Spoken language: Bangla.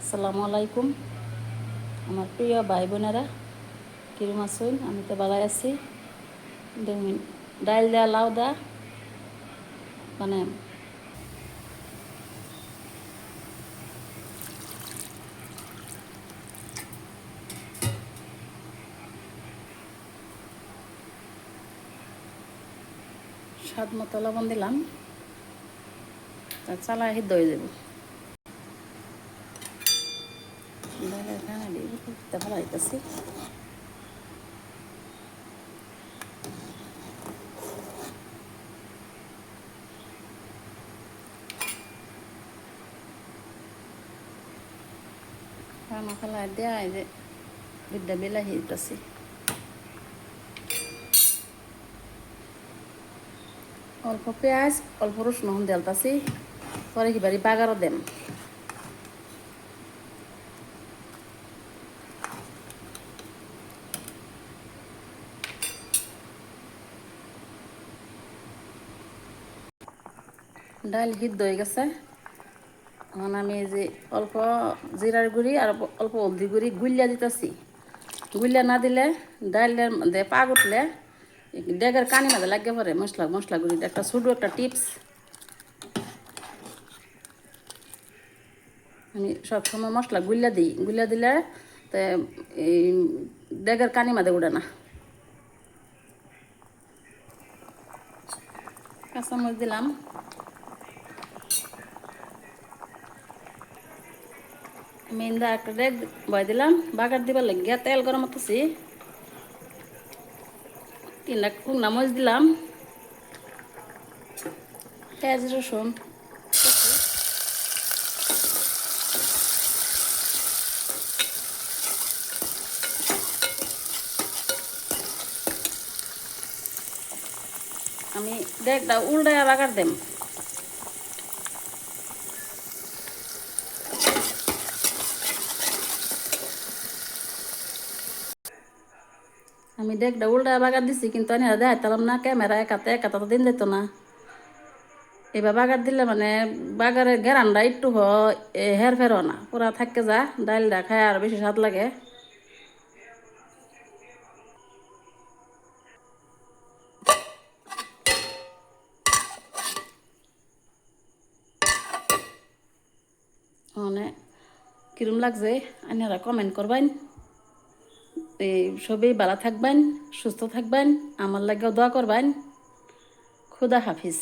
আসসালামু আলাইকুম আমার প্রিয় ভাই বোনেরা, কিরম আছেন? আমি তো ভালো আছি। দেখুন, ডাইল দেওয়া লাউ দা মানে স্বাদ মতো লবণ দিলাম, তার চালা সিদ্ধ হয়ে যাব। ডাইলের খানা দিয়ে ভালো হইতেছি। খানা ফেলা দেওয়া এই যে বিদ্যা বিলাহি দিতেছি। অল্প পেঁয়াজ অল্প রসুন দেলতাছি, পরে কি বাড়ি বাগারও দেন। ডাল সিদ্ধ হয়ে গেছে। এখন আমি এই যে অল্প জিরার গুঁড়ি আর অল্প হলদি গুঁড়ি গুলিয়া দিতেছি। গুলিয়া না দিলে ডাইলের মধ্যে পাক উঠলে ডেগের কানি মাঝে লাগিয়ে পড়ে। মশলা মশলা গুঁড়ি একটা ছোটো একটা টিপস, আমি সবসময় মশলা গুলিয়া দিই। গুলিয়া দিলে তো এই ডেগের কানি মাঝে উঠে না। কাঁচামরিচ দিলাম, মেন্দা একটা ডেগ বয় দিলাম। বাগার দিবার লাগিয়া তেল গরম হতেছি, 3টা শুকনা মরিচ দিলাম, পেঁয়াজ রসুন আমি ডেগটা উল্টায় বাগার দেম। আমি ডেগটা উল্টায় বাগার দিছি, কিন্তু আমি দেখাইতাম না। ক্যামেরা একাতে একাতে তো দিন যেত না। এবার বাগার দিলে মানে বাগারের ঘেরানটা একটু হের ফেরো না, পুরা থাকে যা। ডাইলটা খায় আর বেশি স্বাদ লাগে। মানে কিরম লাগছে আপনারা কমেন্ট করবেন। এই সবই ভালো থাকবেন, সুস্থ থাকবেন, আমার লাগেও দোয়া করবেন। খুদা হাফিজ।